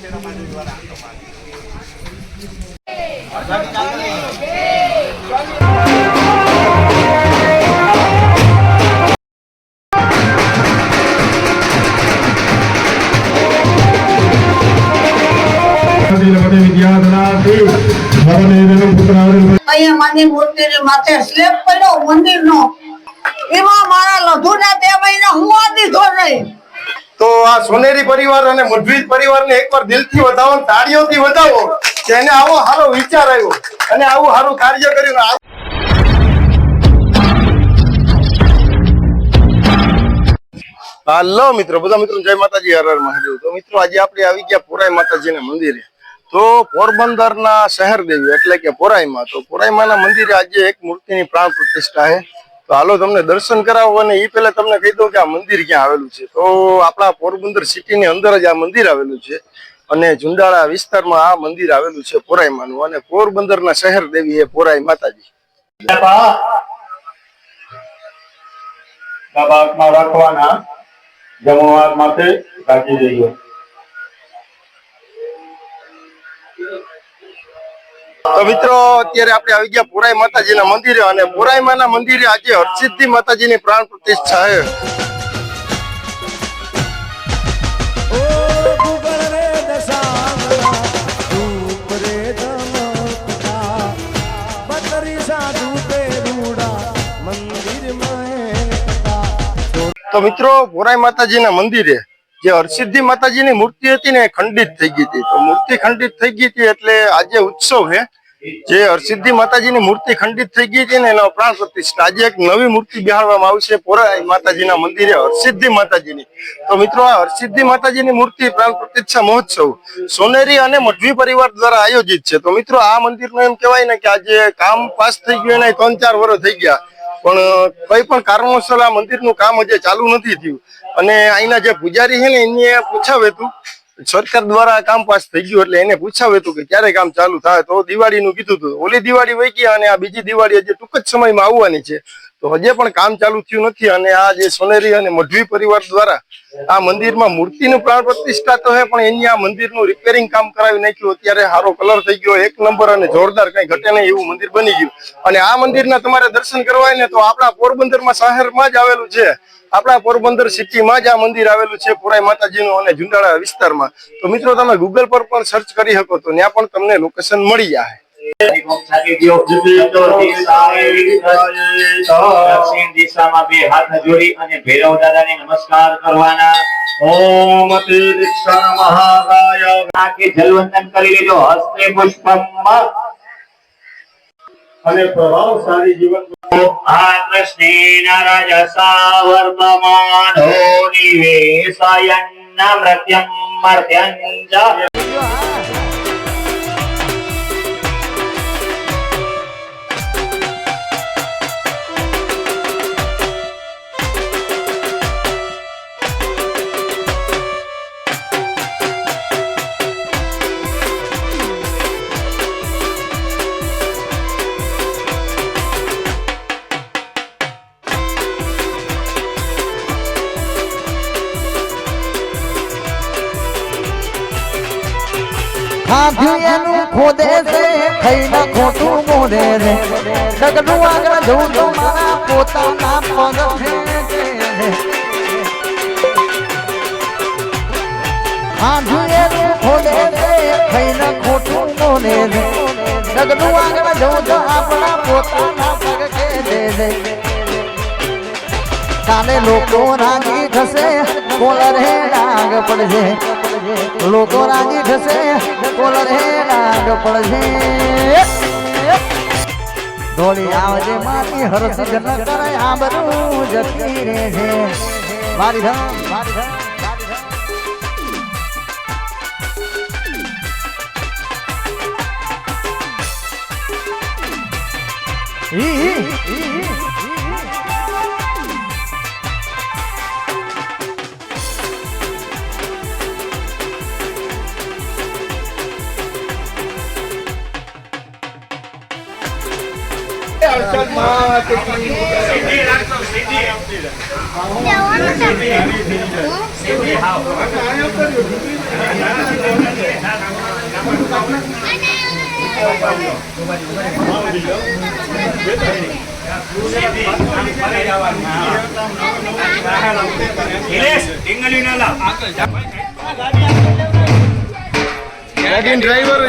માની મૂર્તિ માથે સ્લેબ પડ્યો મંદિર નો એમાં મારા લધુના તે મહિના હું દીધો નહીં. તો આ સોનેરી પરિવાર અને મઢવી પરિવારને એકવાર દિલથી વધાવો, તાળીઓથી વધાવો કે એને આવો સારો વિચાર આવ્યો અને આવું સારું કાર્ય કર્યું. હાલો મિત્રો, બધા મિત્રો જય માતાજી, હર હર મહાદેવ. તો મિત્રો આજે આપણે આવી ગયા પોરાઈ માતાજીના મંદિરે. તો પોરબંદરના શહેર દેવી એટલે કે પોરાઈમાં, તો પોરાઈમાના મંદિરે આજે એક મૂર્તિની પ્રાણ પ્રતિષ્ઠા છે. તો હાલો તમને દર્શન કરાવો અને એ પહેલા તમને કહી દઉં કે આ મંદિર ક્યાં આવેલું છે. તો આપણા પોરબંદર સિટીની અંદર જ આ મંદિર આવેલું છે અને ઝુંડાળા વિસ્તારમાં આ મંદિર આવેલું છે પોરાઈમાનું. અને પોરબંદરના શહેર દેવી એ પોરાઈ માતાજી. રાખવાના જમણવાર માટે રાખી દઈએ. તો મિત્રો અત્યારે આપણે આવી ગયા પોરાઈ માતાજીના મંદિરે અને પોરાઈમાના મંદિરે આજે હરસિદ્ધિ માતાજીની પ્રાણ પ્રતિષ્ઠા છે. તો મિત્રો પોરાઈ માતાજીના મંદિરે જે હરસિદ્ધિ માતાજીની મૂર્તિ હતી ને ખંડિત થઈ ગઈ હતી. તો મૂર્તિ ખંડિત થઈ ગઈ હતી એટલે આજે ઉત્સવ છે. જે હરસિદ્ધિ માતાજીની મૂર્તિ ખંડિત થઈ ગઈ હતી ને એનો પ્રાણ પ્રતિષ્ઠા આજે એક નવી મૂર્તિ બેહાડવામાં આવશે પોરાઈ માતાજીના મંદિરે હરસિદ્ધિ માતાજીની. તો મિત્રો આ હરસિદ્ધિ માતાજીની મૂર્તિ પ્રાણ પ્રતિષ્ઠા મહોત્સવ સોનેરી અને મઢવી પરિવાર દ્વારા આયોજિત છે. તો મિત્રો આ મંદિરનું એમ કહેવાય ને કે આજે કામ પાસ થઈ ગયું એને 3-4 વર્ષ થઈ ગયા, પણ કઈ પણ કારણોસર આ મંદિરનું કામ હજી ચાલુ નથી થયું. અને અહીંના જે પૂજારી છે ને એને પૂછાવે તું સરકાર દ્વારા કામ પાસ થઈ ગયું એટલે એને પૂછાવે તું કે ક્યારે કામ ચાલુ થાય. તો દિવાળીનું કીધું હતું. ઓલી દિવાળી વહી ગયા અને આ બીજી દિવાળી હજી ટૂંક જ સમયમાં આવવાની છે. તો હજી પણ કામ ચાલુ થયું નથી. અને આ જે સોનેરી અને મઢવી પરિવાર દ્વારા આ મંદિરમાં મૂર્તિનું પ્રાણ પ્રતિષ્ઠા તો છે, પણ એની આ મંદિરનું રિપેરિંગ કામ કરાવી નાખ્યું. અત્યારે સારો કલર થઈ ગયો, 1 નંબર અને જોરદાર, કઈ ઘટે નહીં એવું મંદિર બની ગયું. અને આ મંદિરના તમારે દર્શન કરવા ને તો આપણા પોરબંદરમાં શહેરમાં જ આવેલું છે. આપણા પોરબંદર સિટીમાં જ આ મંદિર આવેલું છે પોરાઈ માતાજીનું અને ઝુંડાળા વિસ્તારમાં. તો મિત્રો તમે ગૂગલ પર પણ સર્ચ કરી શકો તો ત્યાં પણ તમને લોકેશન મળી જાય. દક્ષિણ દિશામાં 2 હાથ જોડી અને ભૈરવ દાદાને નમસ્કાર કરવાના. ઓમ દીક્ષા મહારાય આકે જલવંદન કરી લેજો. હસ્તે પુષ્પમ અને પ્રભાવશાળી જીવન આ કૃષ્ણેન રાજસા વર્તમાનો નિવેશાયન્ન મૃત્યમ મર્ત્યંચ. હાથીનું ખોદે છે ખઈના ખોટું મોડે રે ડગલું આગળ જવું તો મારા પોતાના પગ છે. હાથીનું ખોદે છે ખઈના ખોટું મોડે રે ડગલું આગળ જવું તો આપણા પોતાના પગ છે. કાલે લોકો રાજી થશે, કોલર હે ડાગ પડશે. લોકો રાજી થશે, કોલર હે ડાગ પડશે. ધોળી આવજે મારી હરસિદ્ધ ન કરે આ બધું જતી રહે છે મારી ધમ મારી ધમ. સીધી ડ્રાઈવર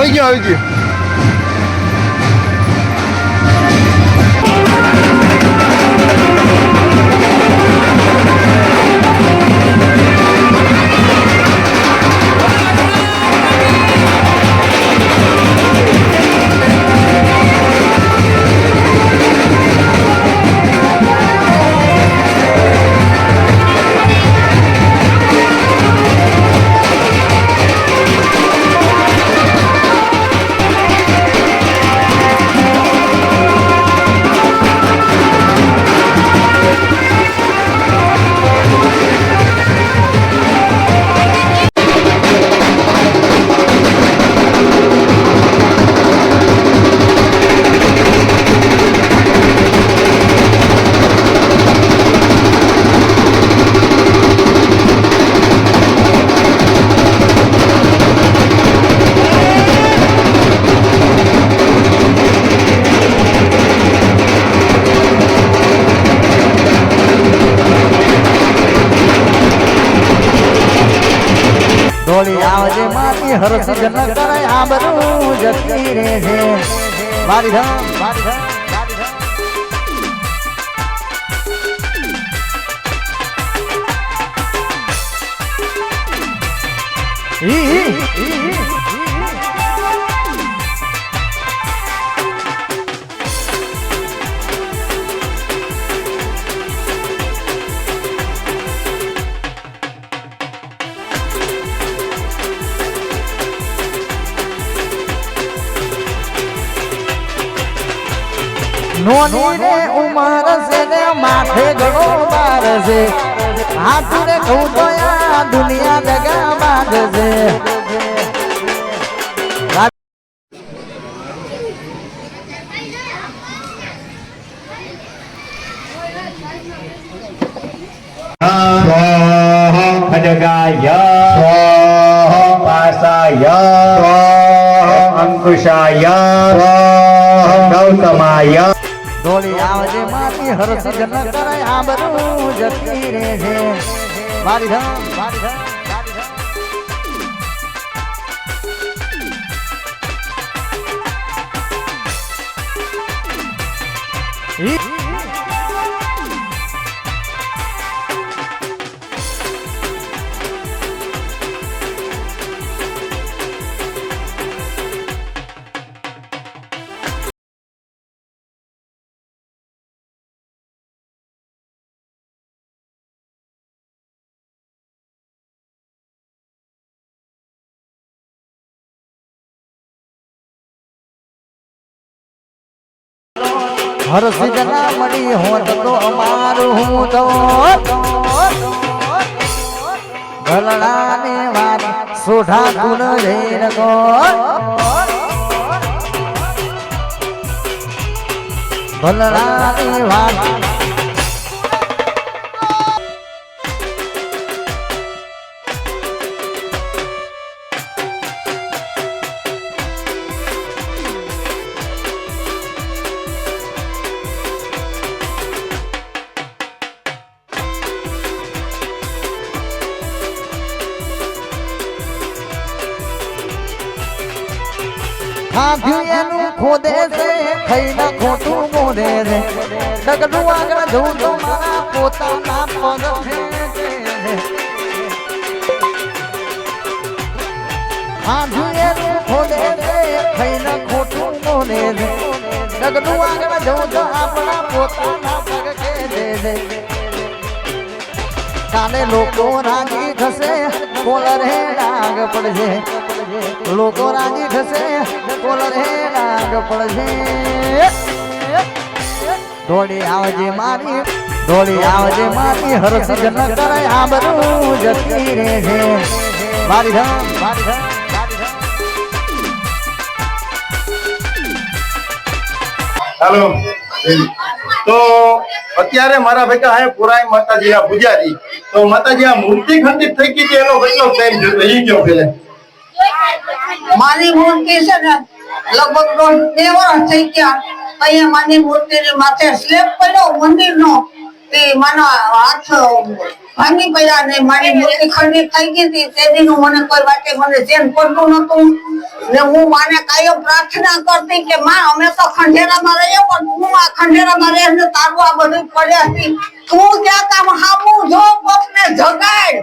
આવી ગયો આવી ગયો. ડોળી આવજે મારી હરસ જન કરાય આબરૂ જતી રે છે મારી ધમ મારી ધમ નોની રે ઉમર છે ને માથે ઘણો બાર છે હાથ રે કહું તો આ દુનિયા દગા બાદ છે ખડગાય પાસાય અંકુશાય ગૌતમાય. ડોળી આવજે મારી હરસ જન કરાય આબરૂ જતી રે છે મારી ધમ મારી ધમ હરસ જના મળી હોત તો અમારું હું તો ભલણાની વાત સોઢા તું રેર કો ભલણાની વાત ખાધ્યું એનું ખોદે છે ખાઈને ખોટું બોલે છે ડગલું આગળ જવું તો મારા પોતાના પગ છે ખાધ્યું એનું ખોદે છે ખાઈને ખોટું બોલે છે ડગલું આગળ જવું તો આપણા પોતાના પગ છે કાલે લોકો રાજી થશે કોલર હે ડાગ પડશે લોકો રાજી થશે કોલર હે ડાગ પડશે ડોળી આવજે મારી હરસ જન કરાય આબરૂ જતી રે છે મારી ધમ મારી ધમ હાલો તો અત્યારે મારા ભેગા હે પુરાય માતાજીના પૂજારી. તો માતાજી આ મૂર્તિ ખંડિત થઈ ગઈ છે એનો કેટલો ટાઈમ જોતો ઈ કયો પેલે. મારી મૂર્તિ છે ને લગભગ 2 વર્ષ થઈ ગયા. અહીંયા મારી મૂર્તિ માથે સ્લેબ પડ્યો મંદિરનો તે માનો હાથ ભાંગી પડ્યા ને મારી મૂર્તિ ખંડિત થઈ ગઈ હતી તેદીનું મને કોઈ વાતે મને ચેન પડતું નતું ને હું માને કાયમ પ્રાર્થના કરતી કે માં અમે તો ખંડેરામાં રહીએ પણ તું આ ખંડેરામાં રહે ને તારું આ બધું પડ્યા હતી તું ક્યાં કામ હામું જો કોકને જગાડ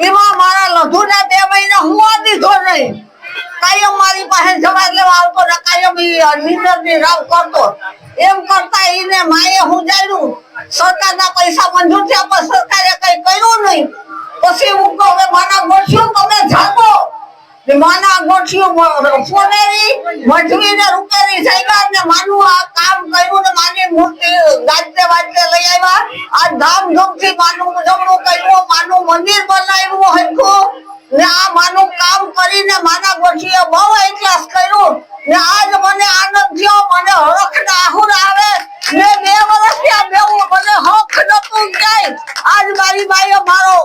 એમાં મારા લધુને 2 મહિના હું દીધો નહીં કાયમ મારી પાસે જવાબ લેવા આવતો ને કાયમ નિંદરની રાવ કરતો એમ કરતા એને માએ હું જાણ્યું સરકારના પૈસા મંજૂર થયા પણ સરકારે કઈ કર્યું નહીં પછી હું કહું હવે માના ગોઠિયું તમે જાગો માના ગોઠિયું સોનેરી મજવી ને રૂપેરી જાગ્યા ને માનું આ કામ કર્યું ને માની મૂર્તિ ગાજતે વાજતે લઈ આવ્યા આ ધામધૂમથી માનું જમણું કર્યું માનું મંદિર બનાવ્યું હરખું ને આ માનું કામ કરીને માના ગોઠીએ બહુ ઇતિહાસ કર્યું ને આજ મને આનંદ થયો મને હરખ ને આહુર આવે ને 2 વર્ષ ત્યાં બેવું મને હક નતું જાય આજ મારી બાઈએ મારો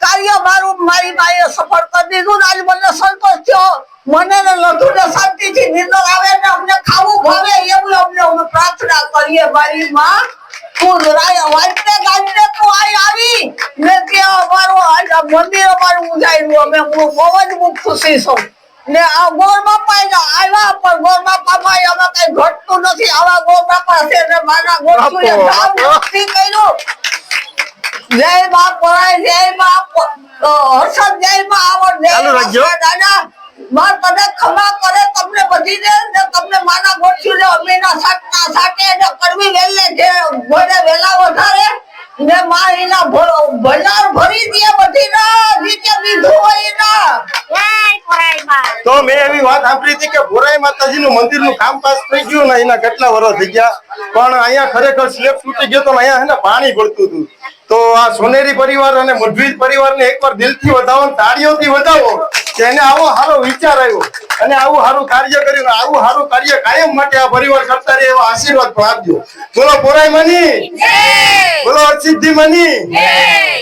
કાર્ય મારી બાઈએ સફળ કરી દીધું ને આજ મને સંતોષ થયો મને ને લધુને શાંતિથી નિંદર આવે ને અમને ખાવું ભાવે એવું અમને પ્રાર્થના કરીએ મારી માં તું વાંચતે ગાજતે તું આવી ને ત્યાં અમારું મંદિર અમારું ઉજાયરું અમે બહુ જ ખુશી છું ને આ ગોર બાપા આવ્યા પણ ગોર બાપામાં અમે કઈ ઘટતું નથી આવા ગોર બાપા છે ને મારા ગોઠુએ ધામ ભક્તિ કર્યું જય બાપ પરાય જય બાપ હર્ષદ જય માં આવડ જય દાદા માં તને ખમા કરે તમને બધી દે ને તમને માના ગોઠ્યું ને અમીના સાટના સાટે ને કરવી વેલે જે ભલે વેલા વધારે ને માં એના ભંડાર ભરી દે બધી ના નીચે દીધું હોય ના તો મેં એવી વાત સાંભળી હતી કે ભોરાઈ માતાજીનું મંદિરનું કામકાજ થઈ ગયું ને એના કેટલા વર્ષ થઈ ગયા પણ અહીંયા ખરેખર સ્લેબ તૂટી ગયો તો અહીંયા હે ને પાણી ભરતું હતું તો આ સોનેરી પરિવાર અને મધ્વીજ પરિવારને એકવાર દિલથી વધાવો ને તાળીઓથી વધાવો કે એને આવો સારો વિચાર આવ્યો અને આવું સારું કાર્ય કર્યું આવું સારું કાર્ય કાયમ માટે આ પરિવાર કરતા રહે એવા આશીર્વાદ પણ આપજો બોલો ભોરાઈ માની બોલો હરસિદ્ધિ માની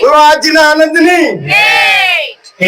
બોલો આજના આનંદની